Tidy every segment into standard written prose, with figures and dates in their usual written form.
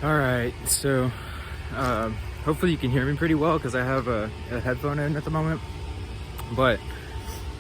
All right, so hopefully you can hear me pretty well because I have a headphone in at the moment, but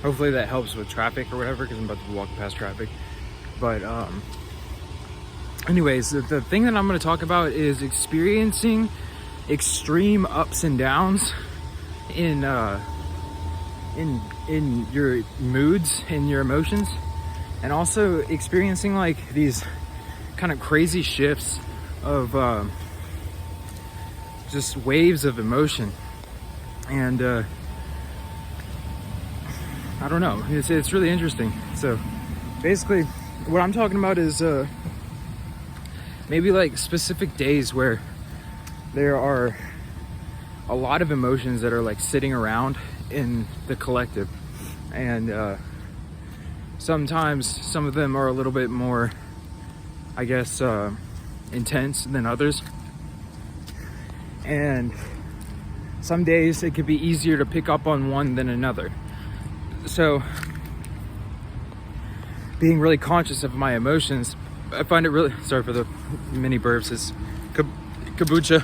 hopefully that helps with traffic or whatever, because I'm about to be walking past traffic. But anyways, the thing that I'm going to talk about is experiencing extreme ups and downs in your moods, in your emotions, and also experiencing like these kind of crazy shifts of just waves of emotion. And I don't know, it's really interesting. So basically what I'm talking about is maybe like specific days where there are a lot of emotions that are like sitting around in the collective, and sometimes some of them are a little bit more, I guess, intense than others, and some days it could be easier to pick up on one than another. So being really conscious of my emotions, I find it really, sorry for the mini burps, it's kombucha.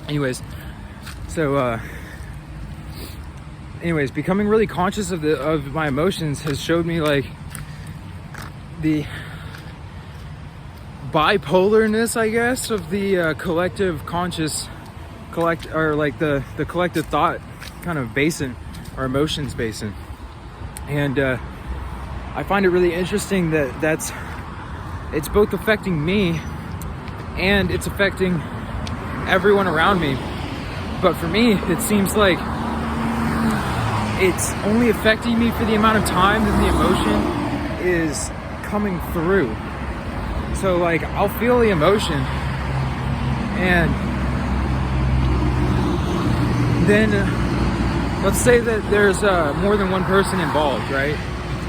Anyways, so becoming really conscious of my emotions has showed me like the bipolarness, I guess, of the collective conscious the collective thought kind of basin, or emotions basin. And I find it really interesting that it's both affecting me and it's affecting everyone around me. But for me, it seems like it's only affecting me for the amount of time that the emotion is coming through. So like, I'll feel the emotion, and then let's say that there's more than one person involved, right?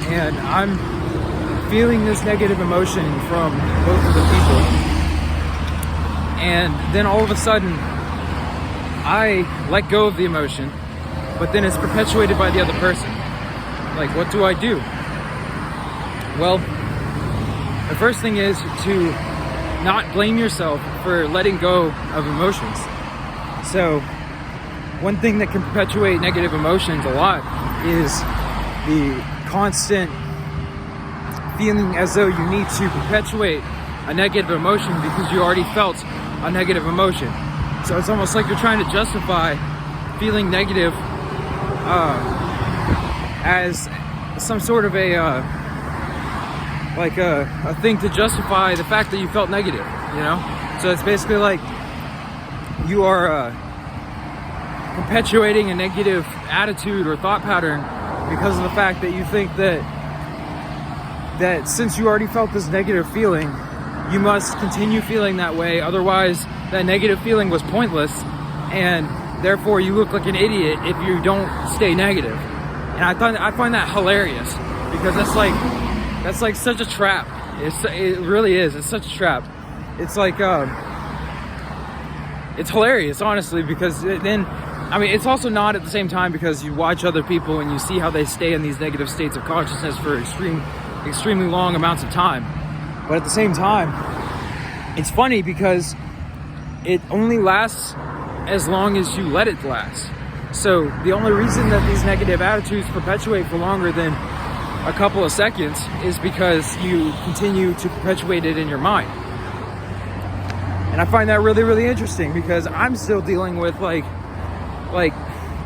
And I'm feeling this negative emotion from both of the people, and then all of a sudden I let go of the emotion, but then it's perpetuated by the other person. Like, what do I do? Well, the first thing is to not blame yourself for letting go of emotions. So one thing that can perpetuate negative emotions a lot is the constant feeling as though you need to perpetuate a negative emotion because you already felt a negative emotion. So it's almost like you're trying to justify feeling negative as some sort of a thing to justify the fact that you felt negative, you know? So it's basically like you are perpetuating a negative attitude or thought pattern because of the fact that you think that since you already felt this negative feeling, you must continue feeling that way, otherwise that negative feeling was pointless, and therefore you look like an idiot if you don't stay negative. And I find that hilarious, because that's like such a trap. It really is. It's such a trap. It's like it's hilarious, honestly, because then, I mean, it's also not at the same time, because you watch other people and you see how they stay in these negative states of consciousness for extremely long amounts of time. But at the same time, it's funny because it only lasts as long as you let it last. So the only reason that these negative attitudes perpetuate for longer than a couple of seconds is because you continue to perpetuate it in your mind. And I find that really, really interesting, because I'm still dealing with like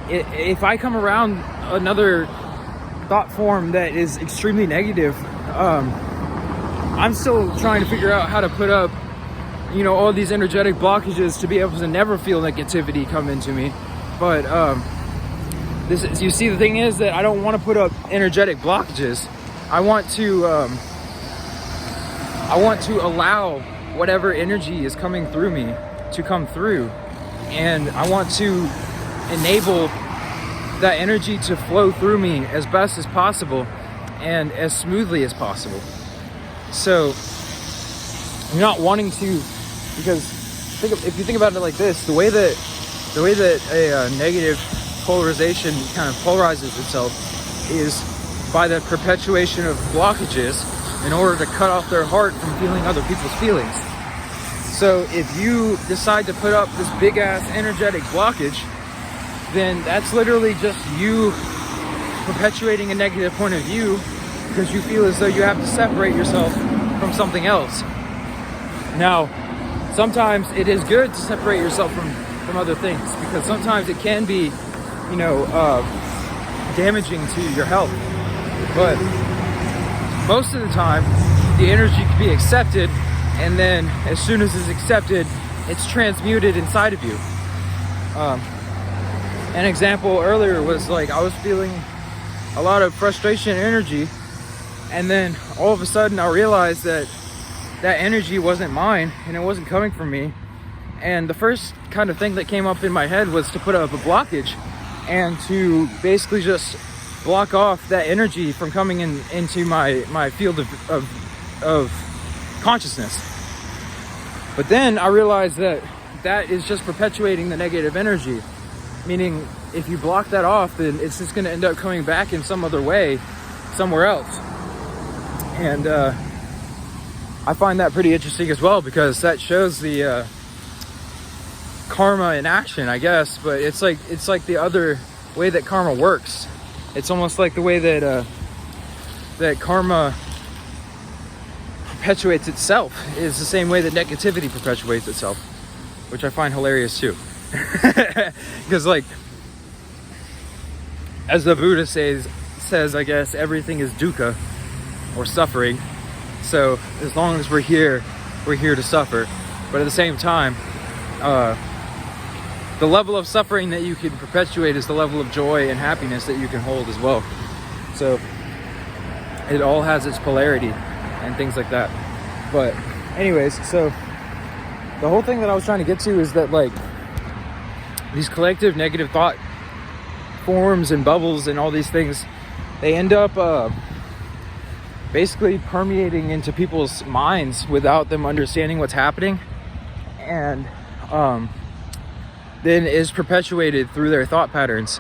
if I come around another thought form that is extremely negative, I'm still trying to figure out how to put up, you know, all these energetic blockages to be able to never feel negativity come into me. But you see, the thing is that I don't want to put up energetic blockages. I want to allow whatever energy is coming through me to come through, and I want to enable that energy to flow through me as best as possible and as smoothly as possible. So I'm not wanting to, because if you think about it like this, the way that a negative polarization kind of polarizes itself is by the perpetuation of blockages in order to cut off their heart from feeling other people's feelings. So if you decide to put up this big ass energetic blockage, then that's literally just you perpetuating a negative point of view because you feel as though you have to separate yourself from something else. Now, sometimes it is good to separate yourself from other things, because sometimes it can be, damaging to your health. But most of the time, the energy can be accepted, and then as soon as it's accepted, it's transmuted inside of you. An example earlier was like I was feeling a lot of frustration and energy, and then all of a sudden I realized that energy wasn't mine and it wasn't coming from me. And the first kind of thing that came up in my head was to put up a blockage and to basically just block off that energy from coming into my field of consciousness. But then I realized that is just perpetuating the negative energy. Meaning, if you block that off, then it's just going to end up coming back in some other way, somewhere else. And I find that pretty interesting as well, because that shows the karma in action, I guess. But it's like the other way that karma works. It's almost like the way that that karma perpetuates itself is the same way that negativity perpetuates itself, which I find hilarious too. Because, like, as the Buddha says, I guess, everything is dukkha, or suffering. So as long as we're here to suffer. But at the same time, the level of suffering that you can perpetuate is the level of joy and happiness that you can hold as well. So it all has its polarity and things like that. But anyways, so the whole thing that I was trying to get to is that, like, these collective negative thought forms and bubbles and all these things, they end up basically permeating into people's minds without them understanding what's happening, and then is perpetuated through their thought patterns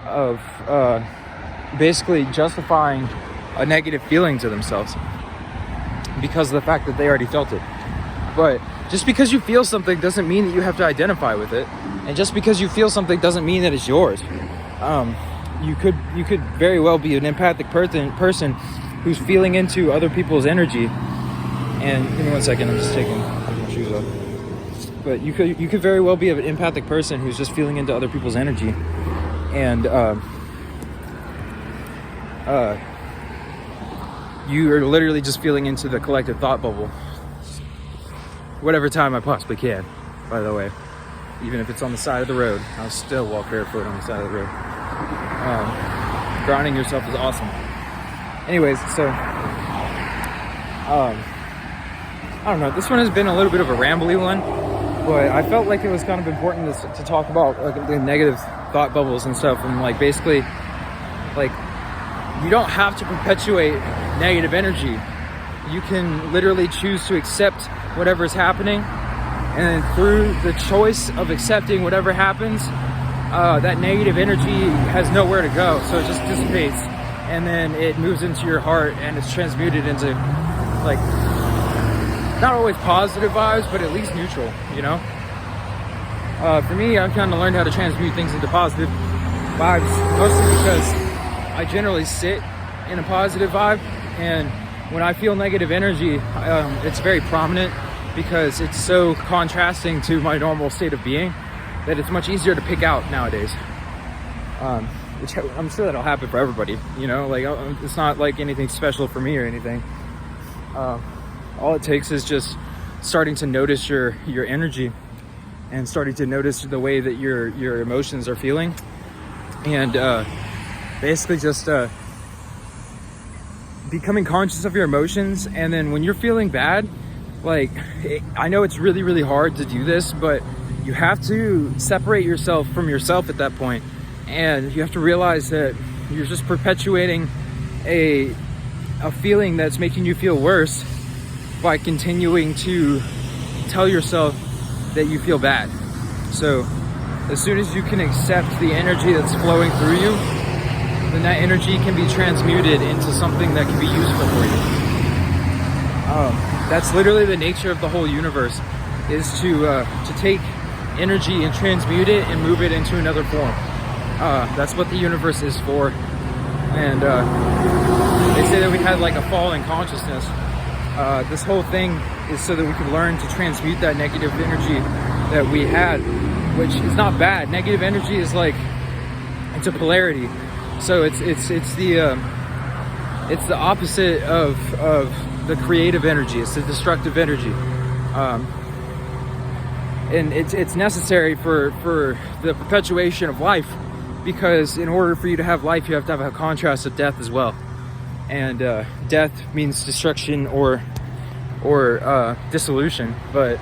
of basically justifying a negative feeling to themselves because of the fact that they already felt it. But just because you feel something doesn't mean that you have to identify with it. And just because you feel something doesn't mean that it's yours. You could very well be an empathic person who's feeling into other people's energy. And give me 1 second, I'm just taking my shoes off. But you could very well be an empathic person who's just feeling into other people's energy. And you are literally just feeling into the collective thought bubble. Whatever time I possibly can, by the way. Even if it's on the side of the road, I'll still walk barefoot on the side of the road. Grounding yourself is awesome. Anyways, so I don't know. This one has been a little bit of a rambly one, but I felt like it was kind of important to talk about, like, the negative thought bubbles and stuff, and, like, basically, like, you don't have to perpetuate negative energy. You can literally choose to accept whatever is happening, and through the choice of accepting whatever happens, that negative energy has nowhere to go, so it just dissipates, and then it moves into your heart, and it's transmuted into, like, not always positive vibes, but at least neutral, you know? For me, I've kind of learned how to transmute things into positive vibes, mostly because I generally sit in a positive vibe, and when I feel negative energy, it's very prominent because it's so contrasting to my normal state of being that it's much easier to pick out nowadays. Which I'm sure that'll happen for everybody, you know? Like, it's not like anything special for me or anything. All it takes is just starting to notice your energy and starting to notice the way that your emotions are feeling, and basically just becoming conscious of your emotions. And then when you're feeling bad, like, I know it's really, really hard to do this, but you have to separate yourself from yourself at that point, and you have to realize that you're just perpetuating a feeling that's making you feel worse by continuing to tell yourself that you feel bad. So as soon as you can accept the energy that's flowing through you, then that energy can be transmuted into something that can be useful for you. That's literally the nature of the whole universe. is to take energy and transmute it and move it into another form. That's what the universe is for. And they say that we had like a fall in consciousness. This whole thing is so that we can learn to transmute that negative energy that we had, which is not bad. Negative energy is like, it's a polarity. So it's the opposite of the creative energy. It's the destructive energy. And it's necessary for the perpetuation of life, because in order for you to have life, you have to have a contrast of death as well. And death means destruction or dissolution, but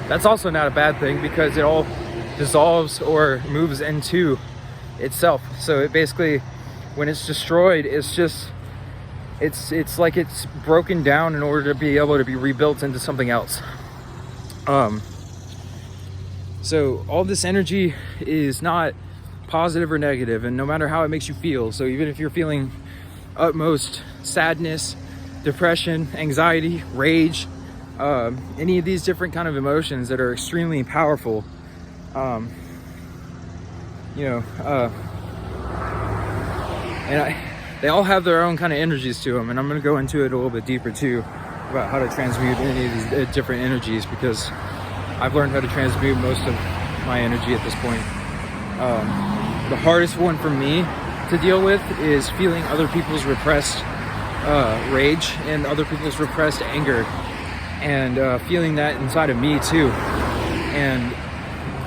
that's also not a bad thing, because it all dissolves or moves into itself. So it basically, when it's destroyed, it's like it's broken down in order to be able to be rebuilt into something else. So all this energy is not positive or negative, and no matter how it makes you feel. So even if you're feeling utmost sadness, depression, anxiety, rage, any of these different kind of emotions that are extremely powerful, they all have their own kind of energies to them, and I'm going to go into it a little bit deeper too, about how to transmute any of these different energies, because I've learned how to transmute most of my energy at this point. The hardest one for me to deal with is feeling other people's repressed rage and other people's repressed anger, and feeling that inside of me too. And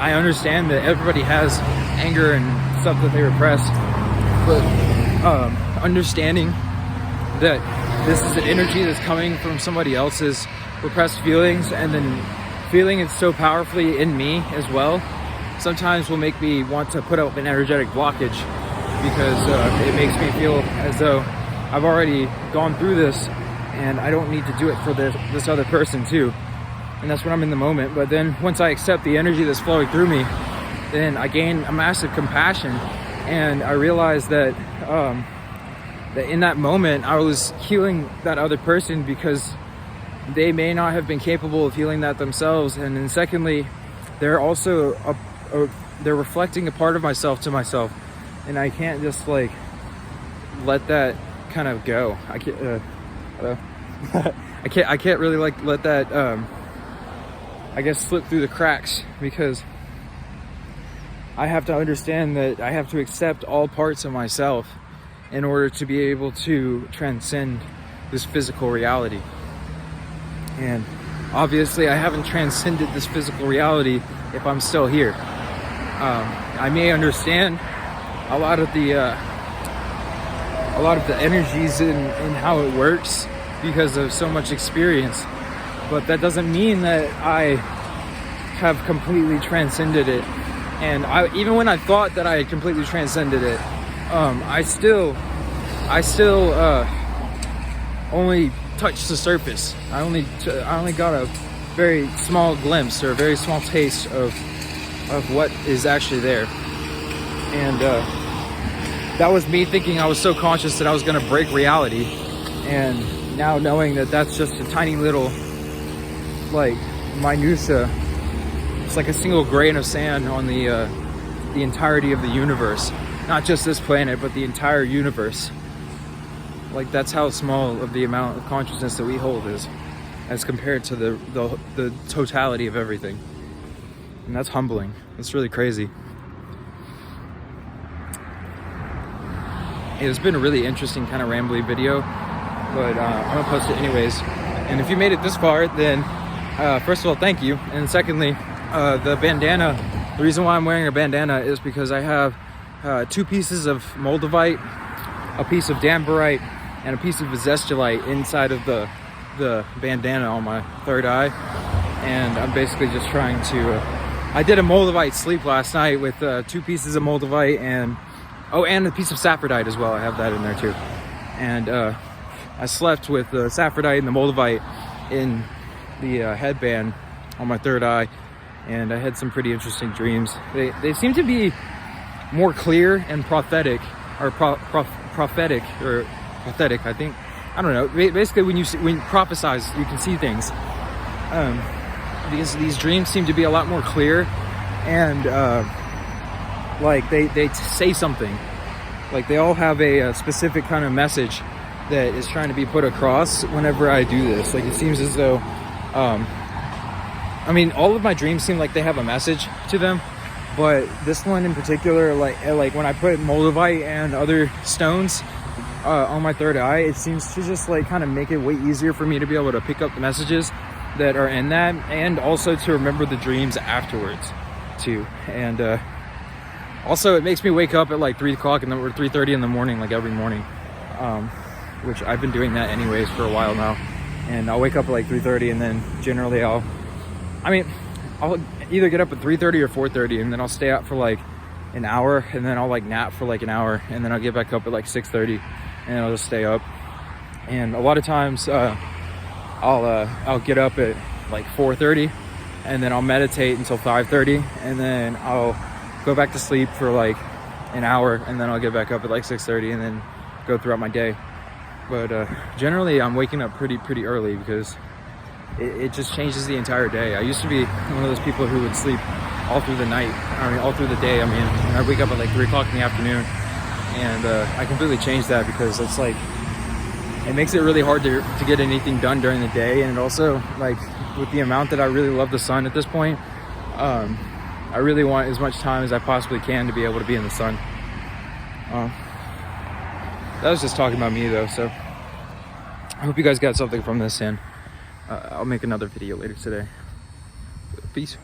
I understand that everybody has anger and stuff that they repress, but understanding that this is an energy that's coming from somebody else's repressed feelings, and then feeling it so powerfully in me as well, sometimes will make me want to put up an energetic blockage, because it makes me feel as though I've already gone through this and I don't need to do it for this other person too. And that's when I'm in the moment. But then once I accept the energy that's flowing through me, then I gain a massive compassion, and I realize that that in that moment I was healing that other person because they may not have been capable of healing that themselves. And then secondly, they're also they're reflecting a part of myself to myself, and I can't just like let that kind of go. I can't really like let that I guess slip through the cracks, because I have to understand that I have to accept all parts of myself in order to be able to transcend this physical reality. And obviously I haven't transcended this physical reality if I'm still here. I may understand a lot of the energies in how it works because of so much experience, but that doesn't mean that I have completely transcended it. And even when I thought that I had completely transcended it, I still only touched the surface. I only got a very small glimpse, or a very small taste of what is actually there. And that was me thinking I was so conscious that I was going to break reality, and now knowing that that's just a tiny little like minutia. It's like a single grain of sand on the entirety of the universe, not just this planet, but the entire universe. Like, that's how small of the amount of consciousness that we hold is, as compared to the totality of everything. And that's humbling. That's really crazy. It's been a really interesting kind of rambly video, but I'm gonna post it anyways. And if you made it this far, then first of all, thank you. And secondly, the bandana, the reason why I'm wearing a bandana is because I have 2 pieces of moldavite, a piece of danbarite, and a piece of zestulite inside of the bandana on my third eye. And I'm basically just trying to I did a moldavite sleep last night with 2 pieces of moldavite and a piece of saffordite as well. I have that in there too. And I slept with the saffordite and the moldavite in the headband on my third eye, and I had some pretty interesting dreams. They seem to be more clear and prophetic, or prophetic, or pathetic, I think. I don't know. Basically, when you prophesize, you can see things. these dreams seem to be a lot more clear, and like they say something. Like they all have a specific kind of message that is trying to be put across whenever I do this. Like it seems as though, I mean, all of my dreams seem like they have a message to them, but this one in particular, like when I put moldavite and other stones on my third eye, it seems to just like kind of make it way easier for me to be able to pick up the messages that are in that, and also to remember the dreams afterwards too. And also it makes me wake up at like 3 o'clock or 3:30 in the morning, like every morning, which I've been doing that anyways for a while now. And I'll wake up at like 3:30, and then generally I'll either get up at 3:30 or 4:30, and then I'll stay out for like an hour, and then I'll like nap for like an hour, and then I'll get back up at like 6:30, and I'll just stay up. And a lot of times I'll get up at like 4:30, and then I'll meditate until 5:30, and then I'll go back to sleep for like an hour, and then I'll get back up at like 6:30, and then go throughout my day. But generally I'm waking up pretty early, because it just changes the entire day. I used to be one of those people who would sleep all through the night, all through the day. I mean, and I'd wake up at like 3 o'clock in the afternoon, and I completely changed that, because it's like, it makes it really hard to get anything done during the day. And it also, like, with the amount that I really love the sun at this point, I really want as much time as I possibly can to be able to be in the sun. That was just talking about me though, so I hope you guys got something from this, and I'll make another video later today. Peace.